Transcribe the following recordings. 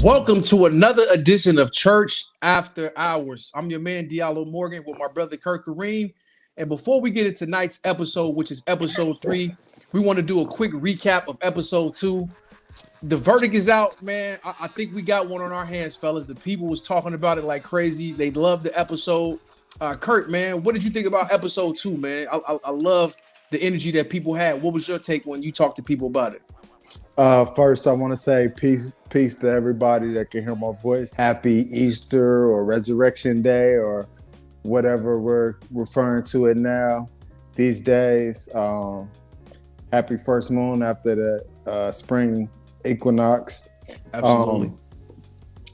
Welcome to another edition of Church After Hours. I'm your man Diallo Morgan with my brother Kurt Kareem. And before we get into tonight's episode, which is episode 3, we want to do a quick recap of episode 2. The verdict is out, man. I think we got one on our hands, fellas. The people was talking about it like crazy. They loved the episode. Kurt, man, what did you think about episode 2, man? I love the energy that people had. What was your take when you talked to people about it? First, I want to say peace to everybody that can hear my voice. Happy Easter or Resurrection Day or whatever we're referring to it now these days. Happy first moon after the spring equinox. Absolutely.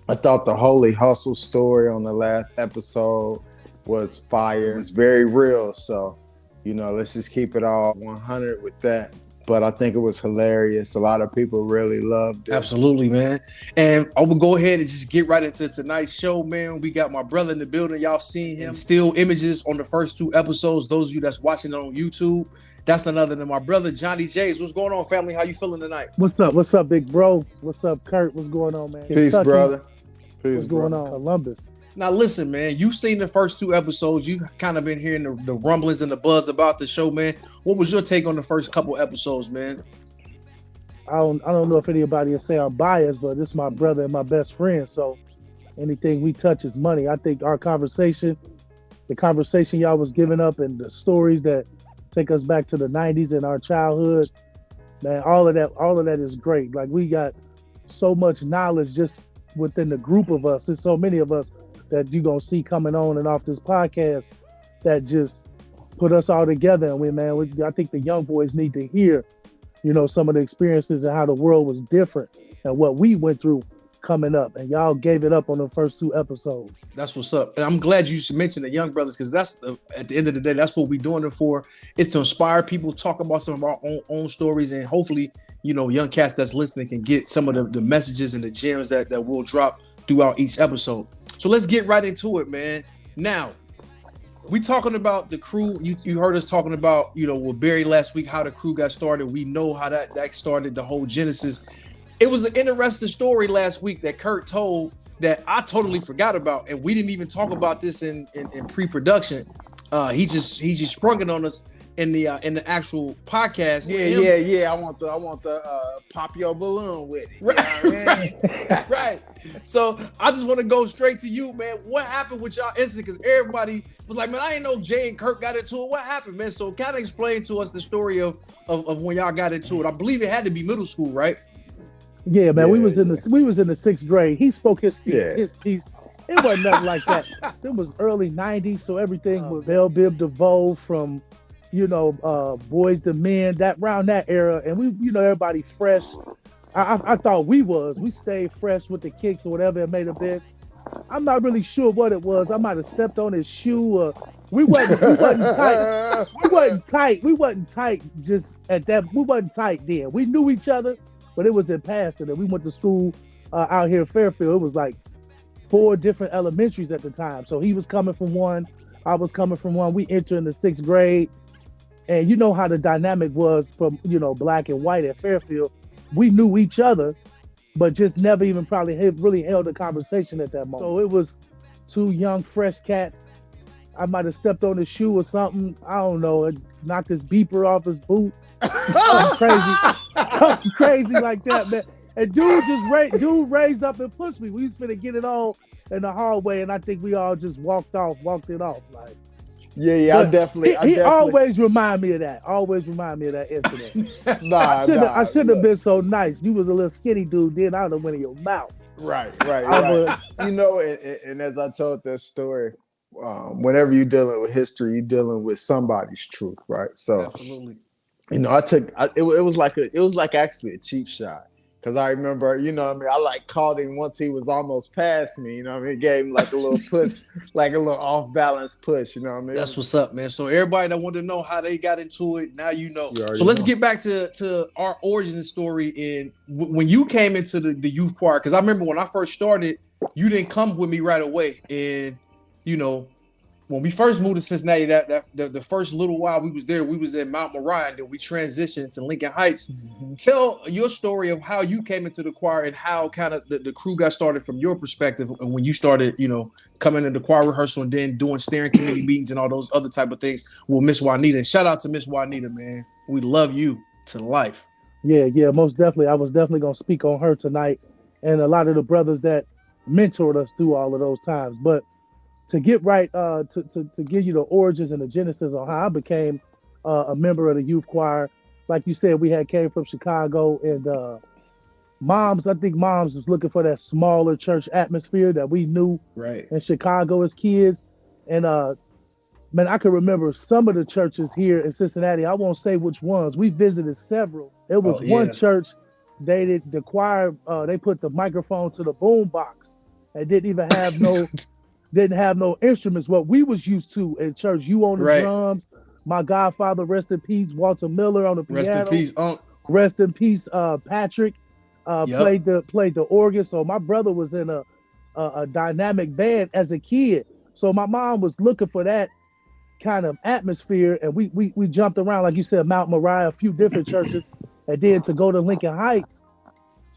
I thought the Holy Hustle story on the last episode was fire. It's very real. So, let's just keep it all 100 with that. But I think it was hilarious. A lot of people really loved it. Absolutely, man. And I will go ahead and just get right into tonight's show, man. We got my brother in the building. Y'all seen him. Still images on the first 2 episodes. Those of you that's watching it on YouTube, that's none other than my brother, Johnny Jays. What's going on, family? How you feeling tonight? What's up? What's up, big bro? What's up, Kurt? What's going on, man? Peace, Kentucky. brother. Peace, What's going on? Columbus. Now, listen, man, you've seen the first 2 episodes. You kind of been hearing the rumblings and the buzz about the show, man. What was your take on the first couple episodes, man? I don't know if anybody will say I'm biased, but this is my brother and my best friend. So anything we touch is money. I think our conversation, the conversation y'all was giving up and the stories that take us back to the 90s and our childhood, man, all of that is great. Like, we got so much knowledge just within the group of us. There's so many of us that you're going to see coming on and off this podcast that just put us all together. And I think the young boys need to hear, some of the experiences and how the world was different and what we went through coming up. And y'all gave it up on the first 2 episodes. That's what's up. And I'm glad you mentioned the young brothers, because at the end of the day, that's what we're doing it for. It's to inspire people, talk about some of our own stories, and hopefully, young cats that's listening can get some of the messages and the gems that we'll drop throughout each episode. So let's get right into it, man. Now, we talking about the crew. You heard us talking about, with Barry last week, how the crew got started. We know how that started, the whole genesis. It was an interesting story last week that Kurt told that I totally forgot about, and we didn't even talk about this in pre-production. He just sprung it on us in the actual podcast. Yeah. I want the pop your balloon with it. Right. Right. So I just want to go straight to you, man. What happened with y'all incident? Because everybody was like, man, I didn't know Jay and Kurt got into it. What happened, man? So kind of explain to us the story of when y'all got into it. I believe it had to be middle school, right? Yeah, man. We was in the 6th grade. He spoke his piece. It wasn't nothing like that. It was early 90s, so everything was Bell Biv DeVoe from Boys to Men, around that era, and we, everybody fresh. I thought we stayed fresh with the kicks or whatever it may have been. I'm not really sure what it was. I might have stepped on his shoe, or we wasn't tight. We wasn't tight just at that. We wasn't tight then. We knew each other, but it was in passing. And we went to school out here in Fairfield. It was like 4 different elementaries at the time. So he was coming from one, I was coming from one. We entered in the 6th grade. And you know how the dynamic was from, black and white at Fairfield. We knew each other, but just never even probably really held a conversation at that moment. So it was 2 young, fresh cats. I might have stepped on his shoe or something. I don't know. It knocked his beeper off his boot. Something crazy like that, man. And dude raised up and pushed me. We was finna get it on in the hallway, and I think we all just walked it off. Like, Yeah, I definitely. He always remind me of that. Always remind me of that incident. I shouldn't have been so nice. You was a little skinny dude, then I would have went in your mouth. Right. And as I told that story, whenever you're dealing with history, you're dealing with somebody's truth, right? So, absolutely. It was like actually a cheap shot. Cause I remember, I called him once he was almost past me, it gave him like a little push, like a little off balance push, That's what's up, man. So everybody that wanted to know how they got into it, now you know. So let's get back to our origin story. And when you came into the youth choir, because I remember when I first started, you didn't come with me right away. And, when we first moved to Cincinnati, the first little while we was there, we was in Mount Moriah, and then we transitioned to Lincoln Heights. Mm-hmm. Tell your story of how you came into the choir and how kind of the crew got started from your perspective, and when you started, coming into choir rehearsal and then doing steering committee meetings and all those other type of things with Miss Juanita. And shout out to Miss Juanita, man. We love you to life. Yeah, most definitely. I was definitely gonna speak on her tonight, and a lot of the brothers that mentored us through all of those times, but. To get right, to give you the origins and the genesis on how I became a member of the youth choir. Like you said, we came from Chicago, and I think moms was looking for that smaller church atmosphere that we knew in Chicago as kids. And man, I can remember some of the churches here in Cincinnati. I won't say which ones. We visited several. It was one church, the choir, they put the microphone to the boom box. They didn't even have no instruments. What we was used to in church, you on the drums, my godfather, rest in peace, Walter Miller on the piano. Rest in peace, Unc. Rest in peace, Patrick played the organ. So my brother was in a dynamic band as a kid. So my mom was looking for that kind of atmosphere, and we jumped around, like you said, Mount Moriah, a few different churches, and then to go to Lincoln Heights.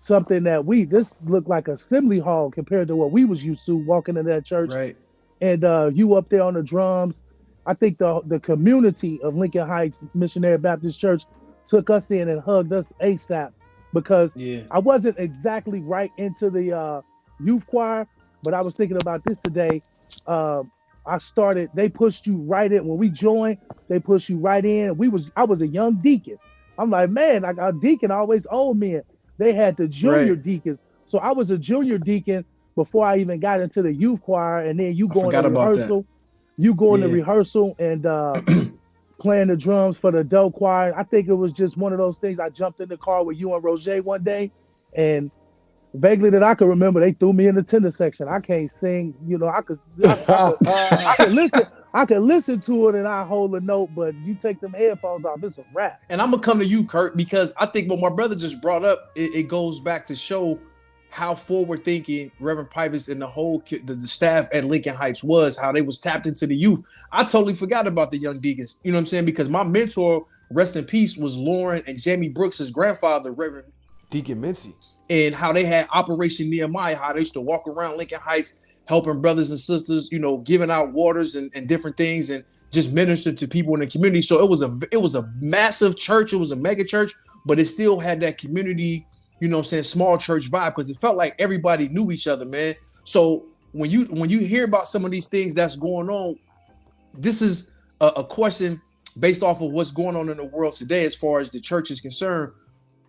Something that this looked like assembly hall compared to what we was used to walking in that church. Right. And you up there on the drums. I think the community of Lincoln Heights Missionary Baptist Church took us in and hugged us ASAP, because I wasn't exactly right into the youth choir, but I was thinking about this today. They pushed you right in. When we joined, they pushed you right in. I was a young deacon. I'm like, man, a deacon always old men. They had the junior deacons. So I was a junior deacon before I even got into the youth choir. And then you go into rehearsal. You go into rehearsal and playing the drums for the adult choir. I think it was just one of those things. I jumped in the car with you and Roger one day, and vaguely that I can remember, they threw me in the tenor section. I can't sing, I could listen. I can listen to it and I hold a note, but you take them headphones off, it's a wrap. And I'm gonna come to you, Kurt, because I think what my brother just brought up, it goes back to show how forward thinking Reverend Pipus and the whole the staff at Lincoln Heights was, how they was tapped into the youth. I totally forgot about the young deacons, you know what I'm saying? Because my mentor, rest in peace, was Lauren and Jamie Brooks' grandfather, Reverend Deacon Mincy. And how they had Operation Nehemiah, how they used to walk around Lincoln Heights, helping brothers and sisters, giving out waters and different things, and just minister to people in the community. So it was a massive church. It was a mega church, but it still had that community, small church vibe, because it felt like everybody knew each other, man. So when you hear about some of these things that's going on, this is a question based off of what's going on in the world today as far as the church is concerned.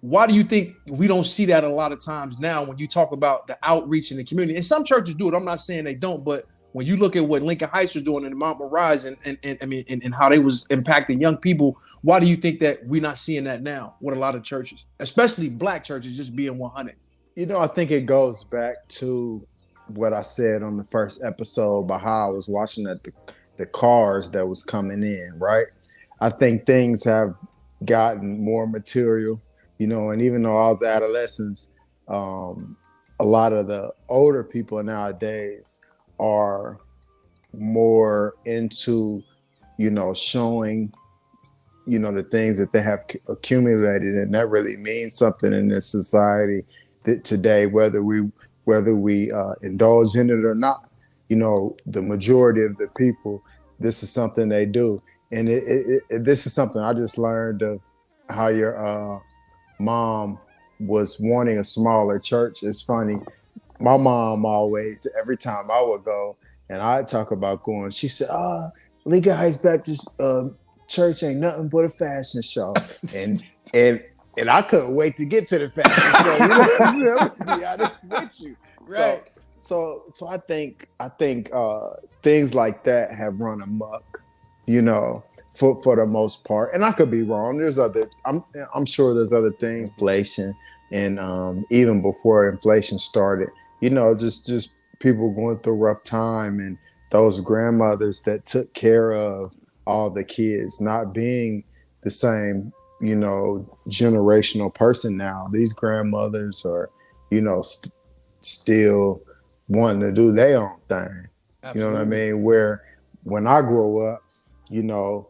Why do you think we don't see that a lot of times now when you talk about the outreach in the community? And some churches do it. I'm not saying they don't, but when you look at what Lincoln Heights was doing in Mount Moriah and how they was impacting young people, why do you think that we're not seeing that now with a lot of churches, especially black churches, just being 100? I think it goes back to what I said on the first episode about how I was watching at the cars that was coming in, right? I think things have gotten more material. And even though I was adolescents, a lot of the older people nowadays are more into, showing, the things that they have accumulated. And that really means something in this society that today, whether we indulge in it or not, the majority of the people, this is something they do. And this is something I just learned of how your mom was wanting a smaller church. It's funny. My mom always, every time I would go and I'd talk about going, she said, Lincoln Heights Baptist Church ain't nothing but a fashion show. and I couldn't wait to get to the fashion show. I'm gonna be honest with you. Right. So I think things like that have run amok, for the most part. And I could be wrong. I'm sure there's other things, inflation, and even before inflation started, just people going through a rough time, and those grandmothers that took care of all the kids, not being the same, generational person now. These grandmothers are, still wanting to do their own thing. Absolutely. You know what I mean? Where when I grow up, you know,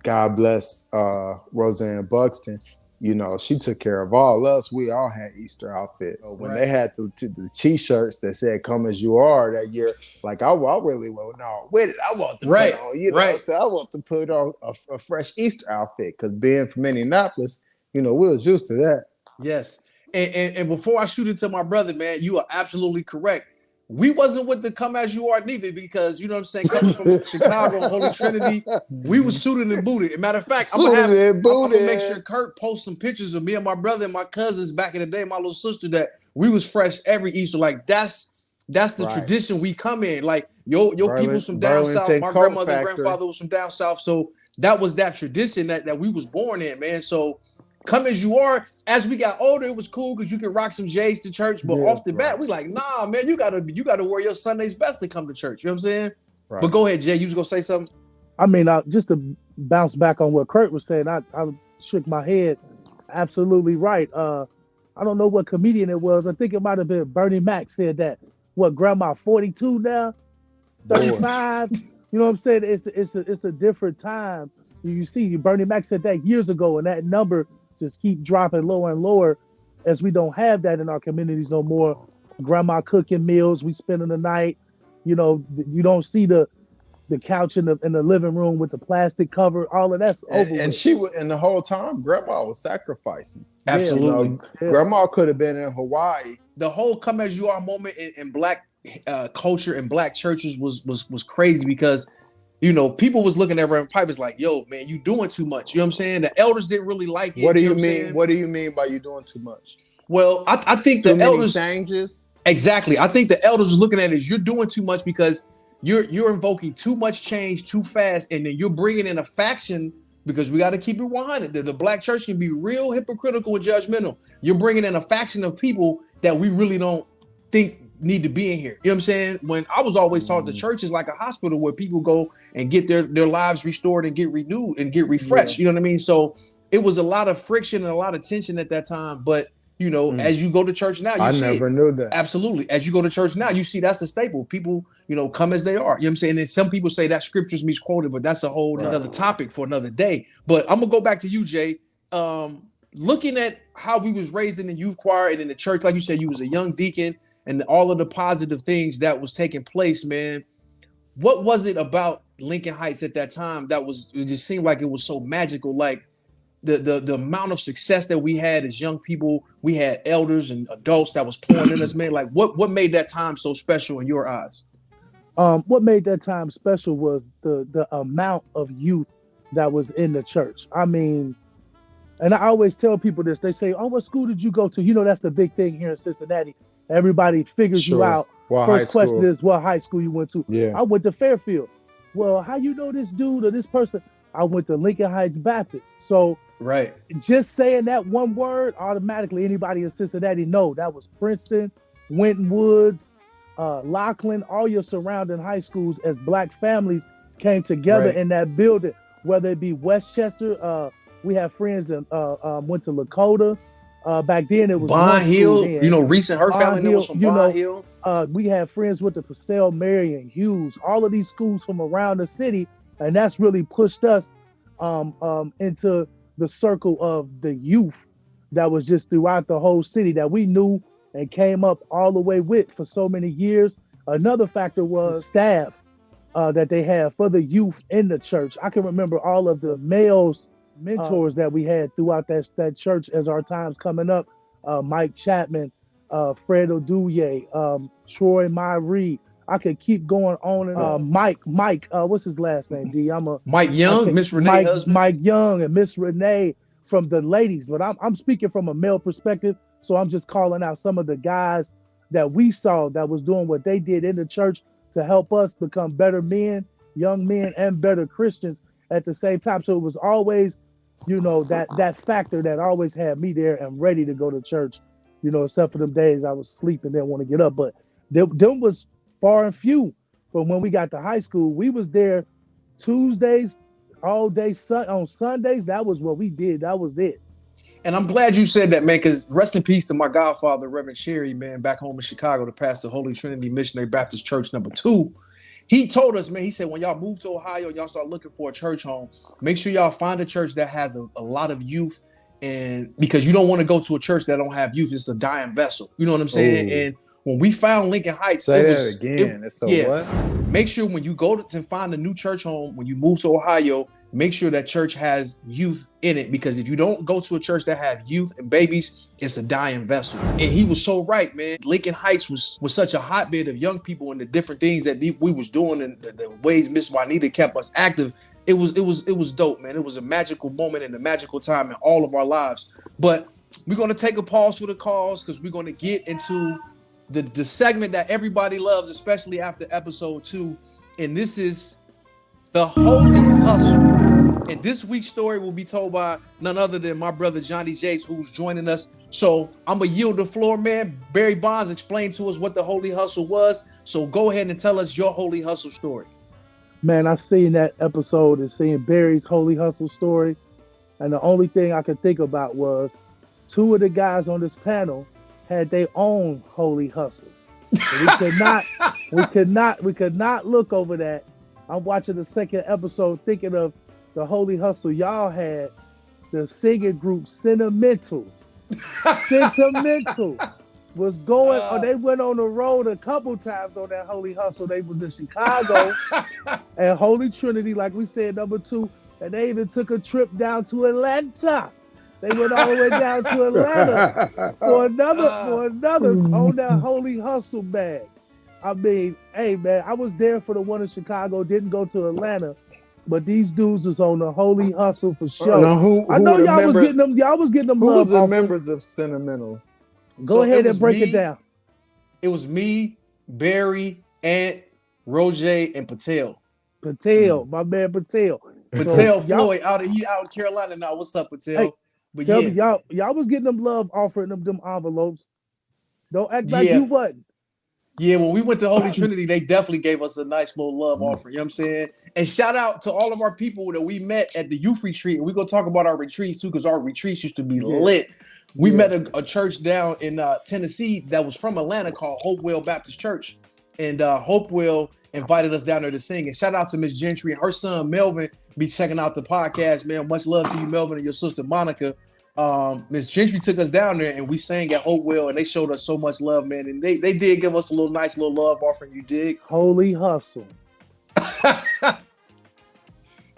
God bless Roseanne Buxton. You know, she took care of all us. We all had Easter outfits. So when they had the T-shirts that said "Come as You Are" that year, like I really went on with it. I want to put on, you know, so I want to put on a fresh Easter outfit because being from Indianapolis, you know, we was used to that. Yes, and before I shoot it to my brother, man, you are absolutely correct. We wasn't with the "Come as You Are" neither, because you know what I'm saying, coming from Chicago, Holy Trinity, we was suited and booted. As a matter of fact, I'm gonna make sure Kurt posts some pictures of me and my brother and my cousins back in the day, my little sister, that we was fresh every Easter. Like that's the tradition we come in. Like your people's from down south. My grandmother and grandfather was from down south, so that was that tradition that we was born in, man. So "Come as You Are." As we got older, it was cool because you could rock some J's to church. But off the bat, we like, nah, man, you gotta wear your Sunday's best to come to church. You know what I'm saying? Right. But go ahead, Jay. You was gonna say something? I mean, just to bounce back on what Kurt was saying, I shook my head. Absolutely right. I don't know what comedian it was. I think it might have been Bernie Mac said that. What, grandma 42 now? 35? You know what I'm saying? It's a different time. You see, Bernie Mac said that years ago, and that number just keep dropping lower and lower as we don't have that in our communities no more. Grandma cooking meals, we spending the night. You know, you don't see the couch in the living room with the plastic cover. All of that's over. And she would, and the whole time, Grandma was sacrificing. Absolutely, you know, Grandma could have been in Hawaii. The whole "Come as You Are" moment in Black culture and Black churches was crazy because, you know, people was looking at Reverend Pipers like, yo, man, you doing too much. You know what I'm saying? The elders didn't really like it. What do you mean? What do you mean by you doing too much? Well, I think the elders changes. Exactly. I think the elders was looking at it as you're doing too much because you're invoking too much change too fast, and then you're bringing in a faction, because we got to keep it 100. The Black church can be real hypocritical and judgmental. You're bringing in a faction of people that we really don't think need to be in here. You know what I'm saying? When I was always taught the church is like a hospital where people go and get their lives restored and get renewed and get refreshed. You know what I mean? So it was a lot of friction and a lot of tension at that time. But, you know, as you go to church now, you see I never knew that. Absolutely. As you go to church now, you see that's a staple. People, you know, come as they are. You know what I'm saying? And some people say that scriptures misquoted, but that's a whole another topic for another day. But I'm gonna go back to you, Jay. Looking at how we was raised in the youth choir and in the church, like you said, you was a young deacon, and all of the positive things that was taking place, man. What was it about Lincoln Heights at that time it just seemed like it was so magical? Like the amount of success that we had as young people, we had elders and adults that was pouring in us, man. Like what made that time so special in your eyes? What made that time special was the amount of youth that was in the church. I mean, and I always tell people this, they say, oh, what school did you go to? You know, that's the big thing here in Cincinnati. Everybody figures you out. First question is, what high school you went to? Yeah. I went to Fairfield. Well, how you know this dude or this person? I went to Lincoln Heights Baptist. So just saying that one word, automatically anybody in Cincinnati know that was Princeton, Winton Woods, Lockland, all your surrounding high schools as Black families came together in that building, whether it be Westchester. We have friends that went to Lakota. Back then it was Bond Hill, you know, recent her family was from Bond Hill. We have friends with the Purcell, Marion, Hughes, all of these schools from around the city, and that's really pushed us into the circle of the youth that was just throughout the whole city that we knew and came up all the way with for so many years. Another factor was staff that they had for the youth in the church. I can remember all of the males mentors that we had throughout that church as our times coming up. Mike Chapman, Fred Oduye, Troy Myrie. I could keep going on and Mike, what's his last name, D? Mike Young, Miss Renee husband. Mike Young and Miss Renee from the ladies, but I'm speaking from a male perspective, so I'm just calling out some of the guys that we saw that was doing what they did in the church to help us become better men, young men, and better Christians at the same time. So it was always, you know, that factor that always had me there and ready to go to church, you know, except for them days I was sleeping, didn't want to get up. But them was far and few. But when we got to high school, we was there Tuesdays, all day, on Sundays. That was what we did. That was it. And I'm glad you said that, man, because rest in peace to my godfather, Reverend Sherry, man, back home in Chicago, the pastor of Holy Trinity Missionary Baptist Church #2. he told us, man, he said, when y'all move to Ohio, y'all start looking for a church home, make sure y'all find a church that has a lot of youth. And because you don't want to go to a church that don't have youth, it's a dying vessel. You know what I'm saying? Ooh. And when we found Lincoln Heights, What? Make sure when you go to find a new church home, when you move to Ohio, make sure that church has youth in it. Because if you don't go to a church that have youth and babies, it's a dying vessel. And he was so right, man. Lincoln Heights was such a hotbed of young people and the different things that we was doing and the ways Miss Juanita kept us active. It was dope, man. It was a magical moment and a magical time in all of our lives. But we're going to take a pause for the cause because we're going to get into the segment that everybody loves, especially after episode 2. And this is the Holy Hustle. And this week's story will be told by none other than my brother Johnny Jace, who's joining us. So I'm going to yield the floor, man. Barry Bonds explained to us what the Holy Hustle was. So go ahead and tell us your Holy Hustle story. Man, I seen that episode and seeing Barry's Holy Hustle story. And the only thing I could think about was 2 of the guys on this panel had their own Holy Hustle. We could not look over that. I'm watching the second episode thinking of the Holy Hustle y'all had, the singing group Sentimental. Sentimental was going, they went on the road a couple times on that Holy Hustle. They was in Chicago and Holy Trinity, like we said, number 2. And they even took a trip down to Atlanta. They went all the way down to Atlanta for another on that Holy Hustle bag. I mean, hey man, I was there for the one in Chicago, didn't go to Atlanta, but these dudes was on the Holy Hustle for sure. Now, I know y'all was getting them. Y'all was getting them. Who love was the offers. members of Sentimental? Go ahead and break it down. It was me, Barry, Ant, Roger, and Patel. My man Patel. Patel Floyd out in Carolina now. What's up, Patel? Hey, but tell me, y'all was getting them love, offering them envelopes. Don't act like you wasn't. Yeah, when we went to Holy Trinity, they definitely gave us a nice little love offering. You know what I'm saying? And shout out to all of our people that we met at the youth retreat. And we're going to talk about our retreats too, because our retreats used to be lit. We met a church down in Tennessee that was from Atlanta called Hopewell Baptist Church. And Hopewell invited us down there to sing. And shout out to Miss Gentry and her son, Melvin, be checking out the podcast, man. Much love to you, Melvin, and your sister, Monica. Miss Gentry took us down there and we sang at Hopewell and they showed us so much love, man. And they did give us a nice little love offering, you dig? Holy Hustle.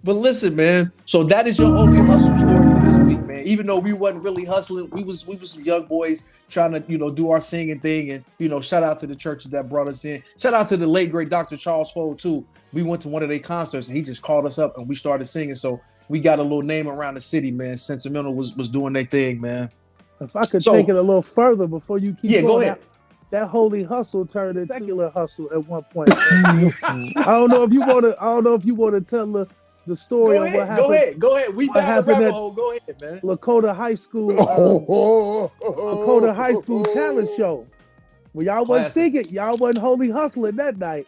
But listen, man, so that is your Holy Hustle story for this week, man. Even though we wasn't really hustling, we was some young boys trying to, do our singing thing. And, shout out to the churches that brought us in. Shout out to the late, great Dr. Charles Fold, too. We went to one of their concerts and he just called us up and we started singing. So we got a little name around the city, man. Sentimental was doing their thing, man. If I could take it a little further before you keep going, go ahead. That Holy Hustle turned into secular hustle at one point. I don't know if you want to tell the story of what happened. Go ahead. We down the rabbit hole. Go ahead, man. Lakota High School, Lakota High School talent show. Well, y'all wasn't singing. Y'all wasn't Holy Hustling that night.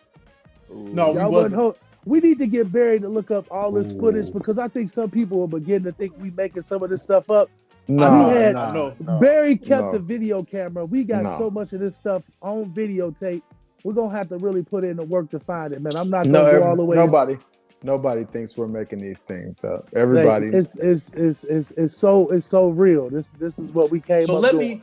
No, we wasn't. We need to get Barry to look up all this footage because I think some people will begin to think we making some of this stuff up. No. Barry kept the video camera. We got so much of this stuff on videotape. We're gonna have to really put in the work to find it, man. I'm not gonna go all the way. Nobody thinks we're making these things up. Everybody, it's so real. This is what we came up doing.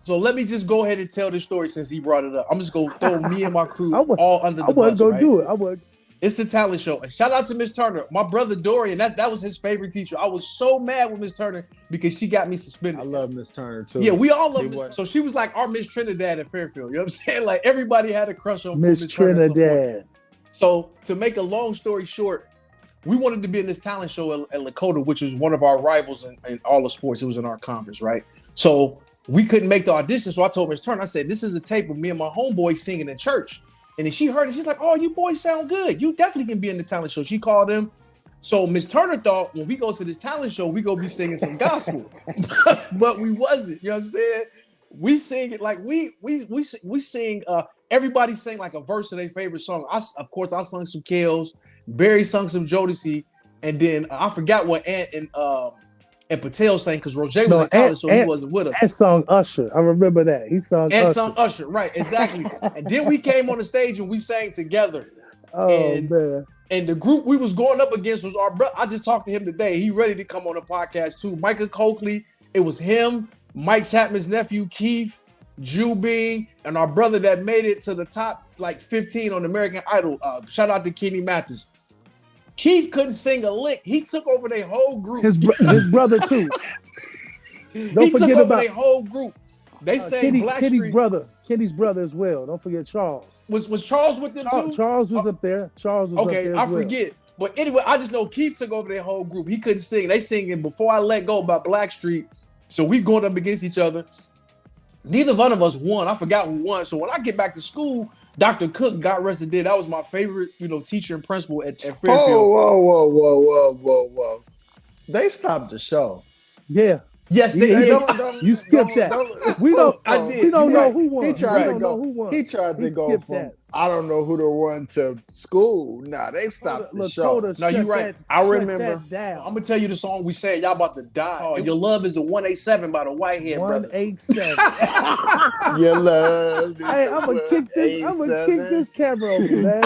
So let me just go ahead and tell this story since he brought it up. I'm just gonna throw me and my crew all under the bus. I wasn't gonna do it. I would. It's the talent show. And shout out to Miss Turner. My brother Dorian, that was his favorite teacher. I was so mad with Miss Turner because she got me suspended. I love Miss Turner too. Yeah, we all love Miss. So she was like our Miss Trinidad in Fairfield. You know what I'm saying? Like everybody had a crush on Miss Trinidad. So to make a long story short, we wanted to be in this talent show at Lakota, which was one of our rivals in all the sports. It was in our conference, right? So we couldn't make the audition. So I told Miss Turner, I said, this is a tape of me and my homeboy singing in church. And then she heard it. She's like, oh, you boys sound good. You definitely can be in the talent show. She called him. So Miss Turner thought when we go to this talent show, we gonna be singing some gospel. But we wasn't. You know what I'm saying? We sing it like we sing. Everybody sang like a verse of their favorite song. I sung some Kales. Barry sung some Jodeci. And then I forgot what Ant and Patel sang because Roger was in college, so he wasn't with us. Ant sung Usher. I remember that. He sung Usher. Right, exactly. And then we came on the stage and we sang together. Oh man. And the group we was going up against was our brother. I just talked to him today. He ready to come on the podcast too. Micah Coakley. It was him, Mike Chapman's nephew, Keith, Jew Bean, and our brother that made it to the top like 15 on American Idol. Shout out to Kenny Mathis. Keith couldn't sing a lick. He took over their whole group. His brother too. He took over their whole group. They sang Blackstreet. Kenny's brother as well. Don't forget Charles. Was Charles with them too? Charles was up there. Charles was okay, up there. I forget. But anyway, I just know Keith took over their whole group. He couldn't sing. They singing Before I Let Go by Blackstreet. So we going up against each other. Neither one of us won. I forgot who won. So when I get back to school, Dr. Cook, God rest his dead, that was my favorite, teacher and principal at Fairfield. Whoa. They stopped the show. Yeah. Yes, they did. You skipped that. We don't know who won. He tried to go from I don't know who to run to school. Nah, they stopped the show. No, you're right. I remember. I'm gonna tell you the song we said. Y'all about to die. Oh, Your Love is a 187 by the Whitehead Brothers. 187. Your love. Hey, I'm gonna kick this camera over, man.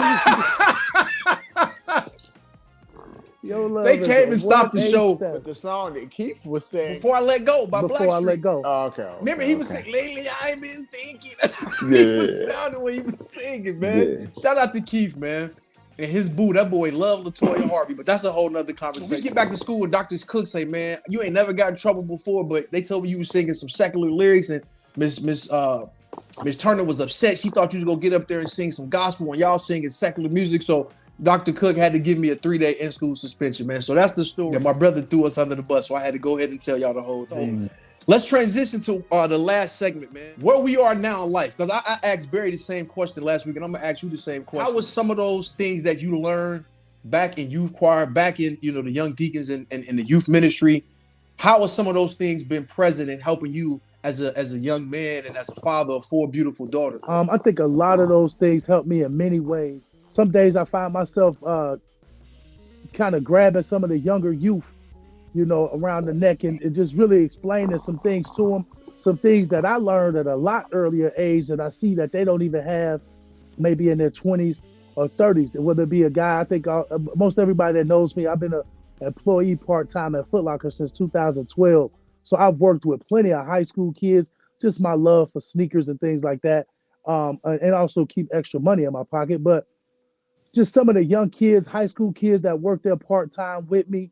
They came and stopped the show. But the song that Keith was saying, Before I Let Go by Blackstreet. Before I Let Go. Oh, okay. Remember, he was saying, lately I've been thinking. He was sounding when he was singing, man. Yeah. Shout out to Keith, man. And his boo, that boy loved LaToya Harvey, but that's a whole nother conversation. We get back to school and Dr. Cook say, man, you ain't never got in trouble before, but they told me you was singing some secular lyrics, and Miss Turner was upset. She thought you was gonna get up there and sing some gospel when y'all singing secular music. So Dr. Cook had to give me a 3-day in-school suspension, man. So that's the story. Yeah, my brother threw us under the bus, so I had to go ahead and tell y'all the whole thing. Let's transition to the last segment, man. Where we are now in life, because I asked Barry the same question last week, and I'm gonna ask you the same question. How was some of those things that you learned back in youth choir, back in the young deacons and the youth ministry? How have some of those things been present in helping you as a young man and as a father of 4 beautiful daughters? I think a lot of those things helped me in many ways. Some days I find myself kind of grabbing some of the younger youth, around the neck and just really explaining some things to them, some things that I learned at a lot earlier age that I see that they don't even have maybe in their 20s or 30s. Whether it be a guy, I think most everybody that knows me, I've been an employee part-time at Foot Locker since 2012. So I've worked with plenty of high school kids, just my love for sneakers and things like that, and also keep extra money in my pocket. But just some of the young kids, high school kids that work there part-time with me,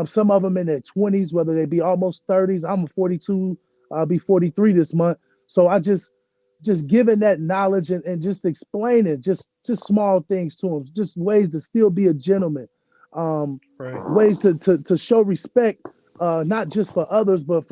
some of them in their 20s, whether they be almost 30s. I'm 42, I'll be 43 this month. So I just giving that knowledge and just explaining just small things to them, just ways to still be a gentleman, ways to show respect, not just for others, but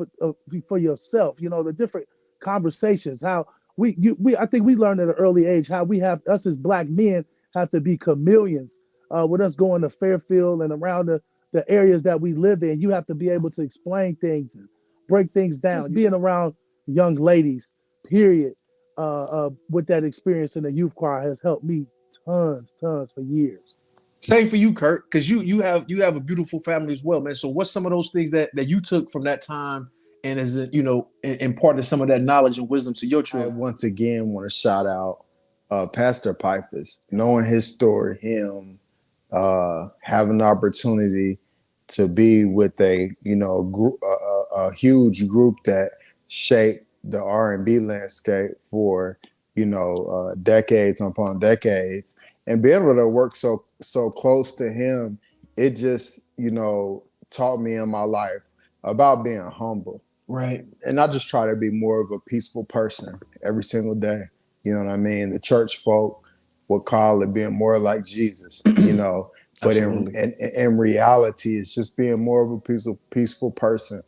for yourself. The different conversations, how I think we learned at an early age how we have, us as Black men, have to be chameleons. With us going to Fairfield and around the areas that we live in, you have to be able to explain things and break things down. Just being around young ladies, period, with that experience in the youth choir has helped me tons for years. Same for you, Kurt, because you have a beautiful family as well, man. So what's some of those things that you took from that time and as imparted some of that knowledge and wisdom to your children? I once again want to shout out Pastor Pipers, knowing his story, him having the opportunity to be with a huge group that shaped the R&B landscape for decades upon decades, and being able to work so close to him, it just taught me in my life about being humble, right? And I just try to be more of a peaceful person every single day. You know what I mean? The church folk would call it being more like Jesus, but in reality, it's just being more of a peaceful person,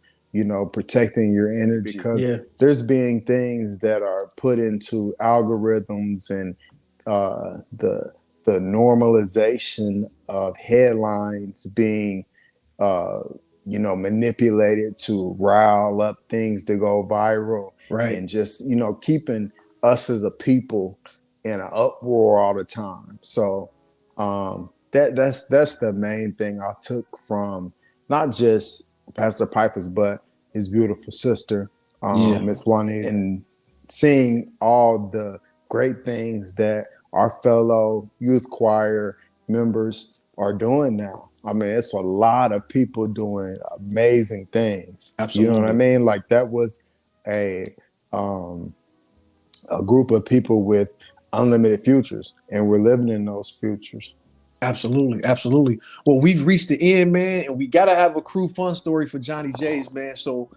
protecting your energy, because there's being things that are put into algorithms and the normalization of headlines being, manipulated to rile up things to go viral, right? And just, keeping us as a people in an uproar all the time. So that's the main thing I took from not just Pastor Pipers, but his beautiful sister, Miss Juanita, and seeing all the great things that our fellow youth choir members are doing now. I mean, it's a lot of people doing amazing things. Absolutely. You know what I mean? Like that was a group of people with unlimited futures, and we're living in those futures. Absolutely, absolutely. Well, we've reached the end, man, and we gotta have a crew fun story for Johnny J's, man. So,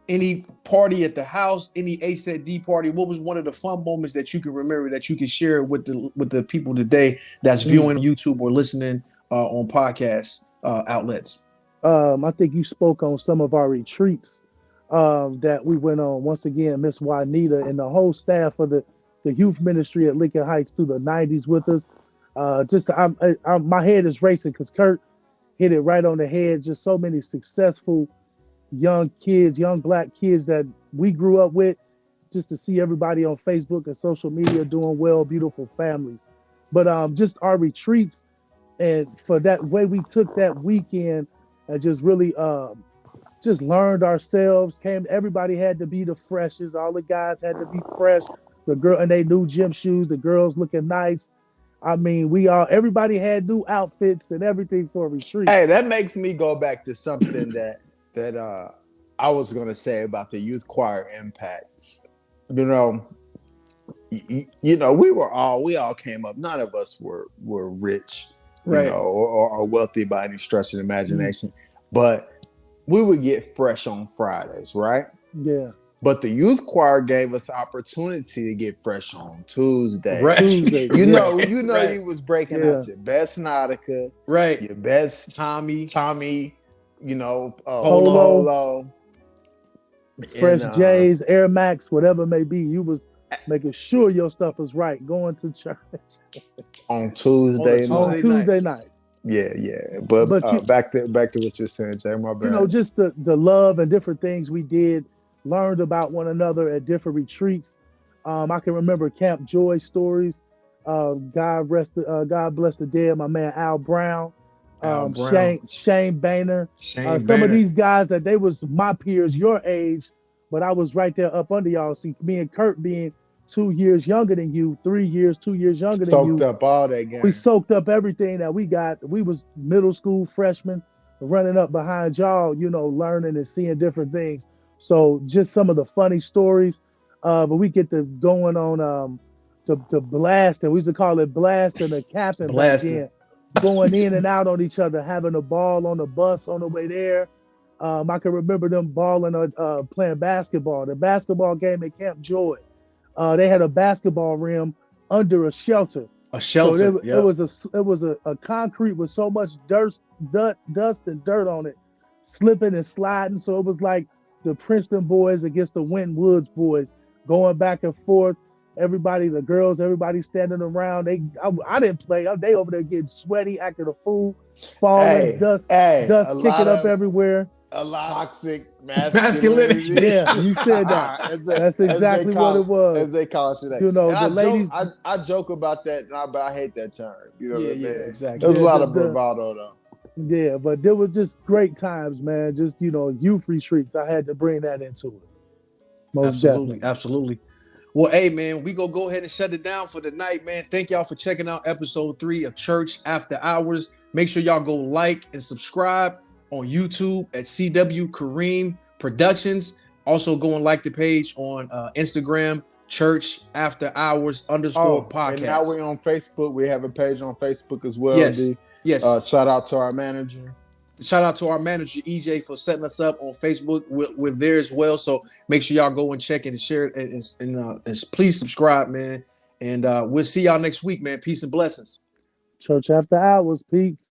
any party at the house, any A-Set-D party, what was one of the fun moments that you can remember that you can share with the people today that's viewing YouTube or listening on podcast outlets? I think you spoke on some of our retreats that we went on. Once again, Miss Juanita and the whole staff of the youth ministry at Lincoln Heights through the 90s with us. My head is racing because Kurt hit it right on the head. Just so many successful young kids, young Black kids that we grew up with, just to see everybody on Facebook and social media doing well, beautiful families. But just our retreats, and for that way we took that weekend and just really just learned ourselves. Everybody had to be the freshest. All the guys had to be fresh. The girl and they new gym shoes. The girls looking nice. I mean, everybody had new outfits and everything for a retreat. Hey, that makes me go back to something that I was gonna say about the youth choir impact. You know, we all came up. None of us were rich, right, or wealthy by any stretch of the imagination. But we would get fresh on Fridays, right? Yeah. But the youth choir gave us opportunity to get fresh on Tuesday. Right. Tuesday. You know, right. You was breaking out your best Nautica, right? Your best Tommy, Polo, Fresh J's, Air Max, whatever it may be. You was making sure your stuff was right. Going to church on Tuesday night. Yeah. But back to what you're saying, Jay. My bad. You know, just the love and different things we did. Learned about one another at different retreats. I can remember Camp Joy stories. God bless the dead. My man Al Brown, Shane Boehner. Some of these guys that they was my peers, your age, but I was right there up under y'all. See, me and Kurt being 2 years younger than you, 2 years younger than you. Soaked up all that game. We soaked up everything that we got. We was middle school freshmen running up behind y'all, learning and seeing different things. So just some of the funny stories, but we get to going on to blasting. We used to call it blasting or capping back then. Going in and out on each other, having a ball on the bus on the way there. I can remember them balling playing basketball. The basketball game at Camp Joy. They had a basketball rim under a shelter. A shelter. So it was a concrete with so much dust and dirt on it, slipping and sliding. So it was like the Princeton boys against the Winton Woods boys, going back and forth. Everybody, the girls, everybody standing around. I didn't play. They over there getting sweaty, acting a fool, falling, dust kicking up everywhere. A lot toxic masculinity. Yeah, you said that. That's exactly what it was. As they call it today. The ladies. I joke about that, but I hate that term. You know what I mean? Exactly. There's a lot of bravado though. Yeah, but there were just great times, man. Just, youth retreats. I had to bring that into it. Most definitely. Absolutely. Well, hey, man, we go ahead and shut it down for the night, man. Thank y'all for checking out episode 3 of Church After Hours. Make sure y'all go like and subscribe on YouTube at CW Kareem Productions. Also go and like the page on Instagram, Church After Hours _podcast. And now we're on Facebook. We have a page on Facebook as well. Yes. Shout out to our manager. Shout out to our manager, EJ, for setting us up on Facebook. We're there as well. So make sure y'all go and check it and share it. And please subscribe, man. And we'll see y'all next week, man. Peace and blessings. Church After Hours. Peace.